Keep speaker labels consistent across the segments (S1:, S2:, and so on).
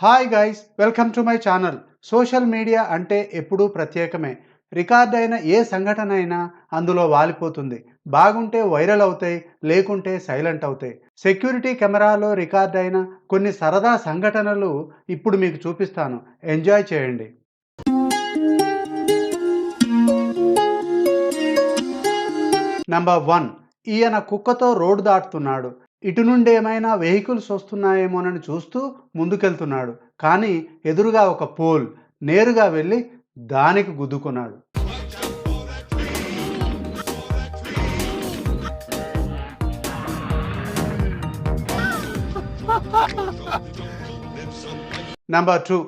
S1: Hi guys, welcome to my channel. Social media అంటే ఎప్పుడూ ప్రత్యేకమే. Record అయిన ఏ సంఘటన అయినా అందులో వాలిపోతుంది. బాగుంటే వైరల్ అవుతాయి, లేకుంటే సైలెంట్ అవుతాయి. సెక్యూరిటీ కెమెరాలో రికార్డ్ అయిన కొన్ని సరదా సంఘటనలు ఇప్పుడు మీకు చూపిస్తాను. ఎంజాయ్ చేయండి. నంబర్ 1. ఈయన కుక్కతో రోడ్డు దాటుతున్నాడు. ఇటు నుండి ఏమైనా వెహికల్స్ వస్తున్నాయేమోనని చూస్తూ ముందుకెళ్తున్నాడు. కానీ ఎదురుగా ఒక పోల్. నేరుగా వెళ్ళి దానికి గుద్దుకున్నాడు. నంబర్ 2.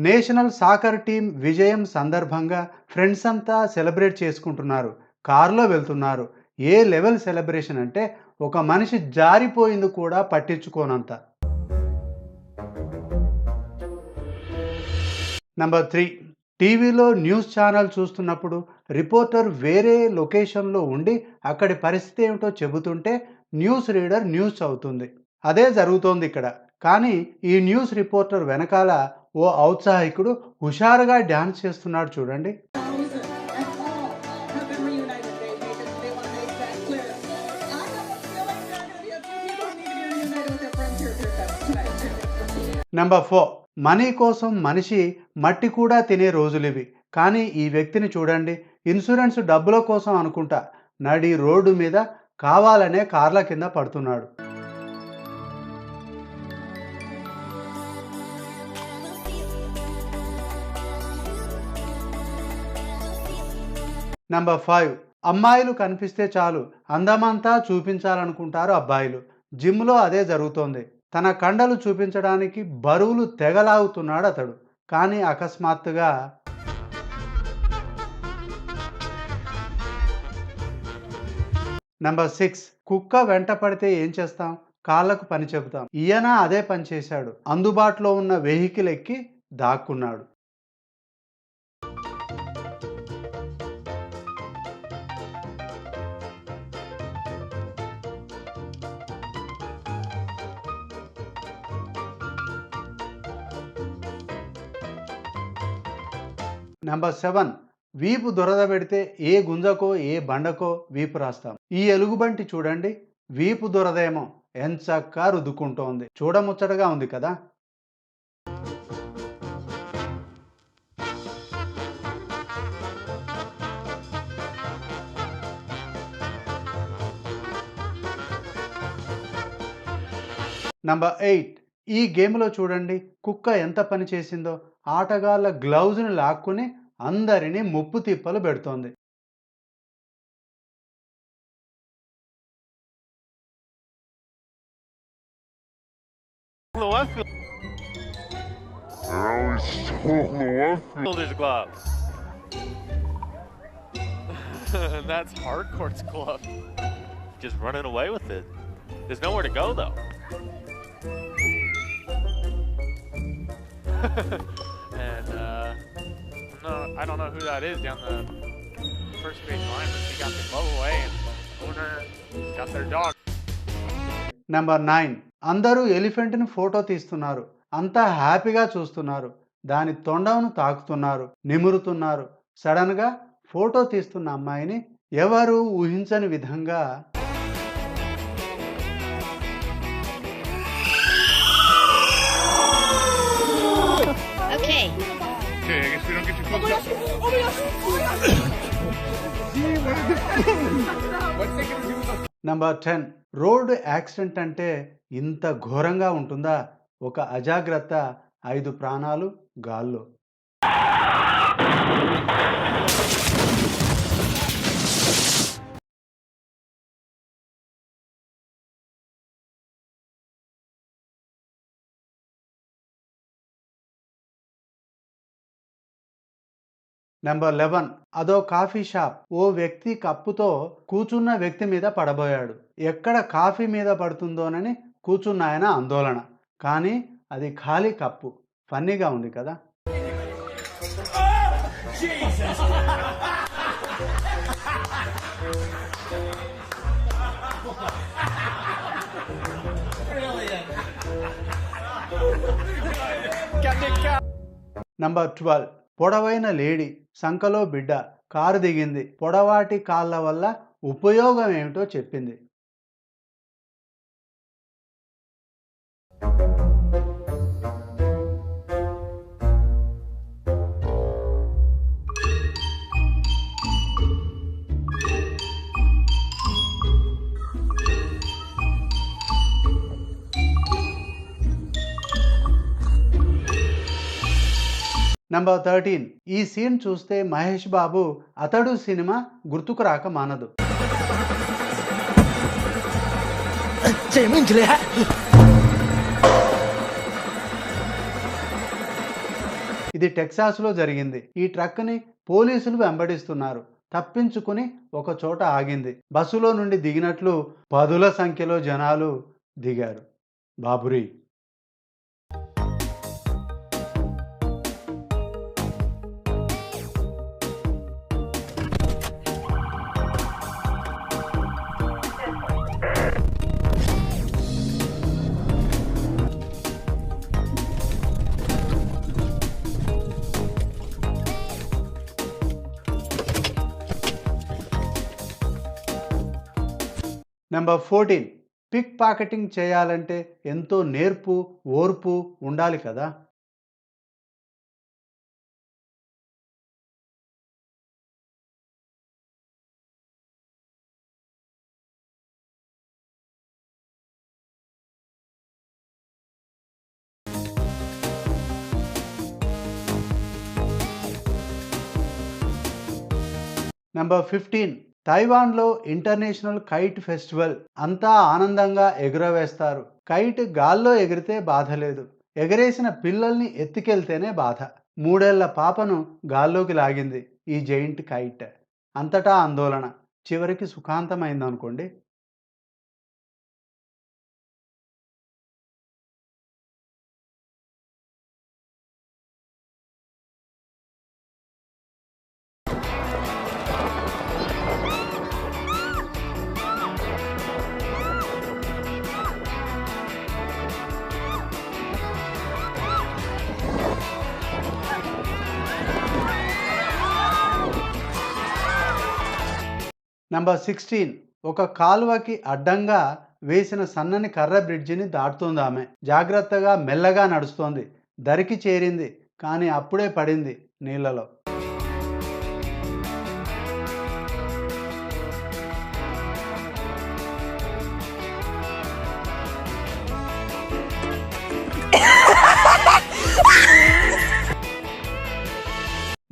S1: నేషనల్ సాకర్ టీం విజయం సందర్భంగా ఫ్రెండ్స్ అంతా సెలబ్రేట్ చేసుకుంటున్నారు. కారులో వెళ్తున్నారు. ఏ లెవెల్ సెలబ్రేషన్ అంటే ఒక మనిషి జారిపోయింది కూడా పట్టించుకోనంత. నంబర్ 3. టీవీలో న్యూస్ ఛానల్ చూస్తున్నప్పుడు రిపోర్టర్ వేరే లొకేషన్లో ఉండి అక్కడి పరిస్థితి ఏమిటో చెబుతుంటే న్యూస్ రీడర్ న్యూస్ చదువుతుంది. అదే జరుగుతోంది ఇక్కడ. కానీ ఈ న్యూస్ రిపోర్టర్ వెనకాల ఓ ఔత్సాహికుడు హుషారుగా డ్యాన్స్ చేస్తున్నాడు చూడండి. నంబర్ 4. మనీ కోసం మనిషి మట్టి కూడా తినే రోజులివి. కానీ ఈ వ్యక్తిని చూడండి. ఇన్సూరెన్స్ డబ్బుల కోసం అనుకుంటా నడి రోడ్డు మీద కావాలనే కార్ల కింద పడుతున్నాడు. నంబర్ 5. అమ్మాయిలు కనిపిస్తే చాలు అందమంతా చూపించాలనుకుంటారు అబ్బాయిలు. జిమ్లో అదే జరుగుతోంది. తన కండలు చూపించడానికి బరువులు తెగలాగుతున్నాడు అతడు. కానీ అకస్మాత్తుగా నంబర్ 6. కుక్క వెంట పడితే ఏం చేస్తాం? కాళ్ళకు పని చెబుతాం. ఈయన అదే పని చేశాడు. అందుబాటులో ఉన్న వెహికల్ ఎక్కి దాక్కున్నాడు. నంబర్ 7. వీపు దురద పెడితే ఏ గుంజకో ఏ బండకో వీపు రాస్తాం. ఈ ఎలుగుబంటి చూడండి. వీపు దురదేమో ఎంచక్కా రుద్దుకుంటోంది. చూడముచ్చటగా ఉంది కదా. నంబర్ 8. ఈ గేమ్లో చూడండి కుక్క ఎంత పని చేసిందో. ఆటగాళ్ళ గ్లౌజ్ని లాక్కుని అందరినీ ముప్పు తిప్పలు పెడుతోంది.
S2: His gloves. That's hardcore's glove. Just running away with it. There's nowhere to go though. And no, I don't know who that is down the first base line, but he got the glove away and owner got their dog.
S1: Number 9. అందరూ ఎలిఫెంట్ని photo తీస్తున్నారు. అంతా హ్యాపీగా చూస్తున్నారు. దాని తొండమును తాకుతున్నారు, నిమురుతున్నారు. సడన్గా photo తీస్తున్న అమ్మాయిని ఎవరు ఊహించని విధంగా
S3: Okay.
S2: Okay, I guess we don't get too close.
S1: Number 10. Road accident అంటే ఇంత ఘోరంగా ఉంటుందా? ఒక అజాగ్రత్త 5 ప్రాణాలు గాల్లో. నంబర్ 11. అదో కాఫీ షాప్. ఓ వ్యక్తి కప్పుతో కూర్చున్న వ్యక్తి మీద పడబోయాడు. ఎక్కడ కాఫీ మీద పడుతుందోనని కూర్చున్న ఆయన ఆందోళన. కానీ అది ఖాళీ కప్పు. ఫన్నీగా ఉంది కదా.
S2: Got
S1: నంబర్ 12 పొడవైన లేడీ సంకలో బిడ్డ కారు దిగింది పొడవాటి కాళ్ళ వల్ల ఉపయోగం ఏమిటో చెప్పింది. నంబర్ 13 ఈ సీన్ చూస్తే మహేష్ బాబు అతడు సినిమా గుర్తుకు రాక మానదు. ఇది టెక్సాస్లో జరిగింది. ఈ ట్రక్ని పోలీసులు వెంబడిస్తున్నారు. తప్పించుకుని ఒక చోట ఆగింది. బస్సులో నుండి దిగినట్లు పదుల సంఖ్యలో జనాలు దిగారు. బాబురి నెంబర్ 14 పిక్ పాకెటింగ్ చేయాలంటే ఎంతో నేర్పు ఓర్పు ఉండాలి కదా. నెంబర్ 15 తైవాన్లో ఇంటర్నేషనల్ కైట్ ఫెస్టివల్ అంతా ఆనందంగా ఎగురవేస్తారు. కైట్ గాల్లో ఎగిరితే బాధ లేదు, ఎగరేసిన పిల్లల్ని ఎత్తుకెళ్తేనే బాధ. 3 ఏళ్ల పాపను గాల్లోకి లాగింది ఈ జైంట్ కైట్. అంతటా ఆందోళన, చివరికి సుఖాంతమైందనుకోండి. నంబర్ 16 ఒక కాలువకి అడ్డంగా వేసిన సన్నని కర్ర బ్రిడ్జిని దాటుతుంది ఆమె. జాగ్రత్తగా మెల్లగా నడుస్తోంది. దరికి చేరింది, కానీ అప్పుడే పడింది నీళ్ళలో.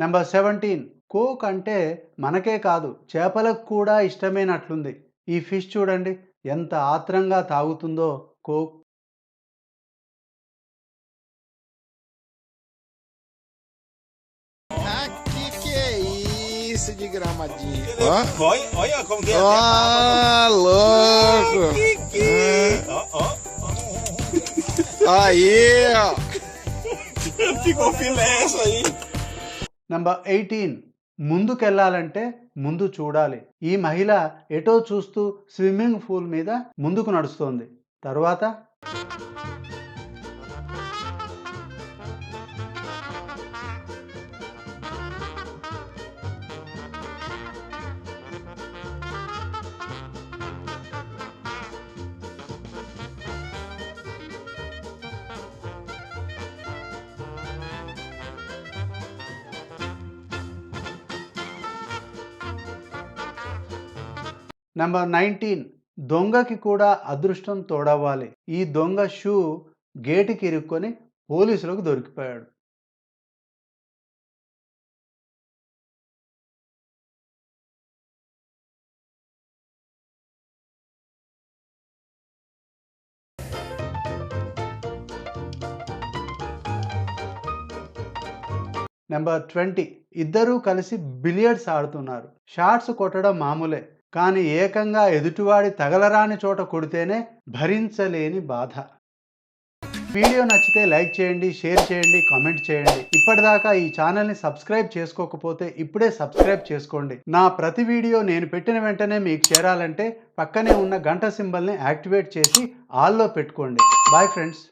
S1: నెంబర్ 17 కోక్ అంటే మనకే కాదు చేపలకు కూడా ఇష్టమైనట్లుంది. ఈ ఫిష్ చూడండి ఎంత ఆత్రంగా తాగుతుందో coke.
S4: Que é isso de gramadinho?
S5: Olha como que é.
S4: Ah, louco! Aí, ó!
S5: Ficou filé essa aí.
S1: Number 18 ముందుకెళ్లాలంటే ముందు చూడాలి. ఈ మహిళ ఎటో చూస్తూ స్విమ్మింగ్ పూల్ మీద ముందుకు నడుస్తోంది. తరువాత నంబర్ 19 దొంగకి కూడా అదృష్టం తోడవ్వాలి. ఈ దొంగ షూ గేటుకి ఇరుక్కొని పోలీసులకు దొరికిపోయాడు. నెంబర్ 20 ఇద్దరూ కలిసి బిలియర్డ్స్ ఆడుతున్నారు. షాట్స్ కొట్టడం మామూలే, కానీ ఏకంగా ఎదుటివాడి తగలరాని చోట కొడితేనే భరించలేని బాధ. వీడియో నచ్చితే లైక్ చేయండి, షేర్ చేయండి, కామెంట్ చేయండి. ఇప్పటిదాకా ఈ ఛానల్ని సబ్స్క్రైబ్ చేసుకోకపోతే ఇప్పుడే సబ్స్క్రైబ్ చేసుకోండి. నా ప్రతి వీడియో నేను పెట్టిన వెంటనే మీకు చేరాలంటే పక్కనే ఉన్న గంట సింబల్ని యాక్టివేట్ చేసి ఆల్లో పెట్టుకోండి. Bye friends.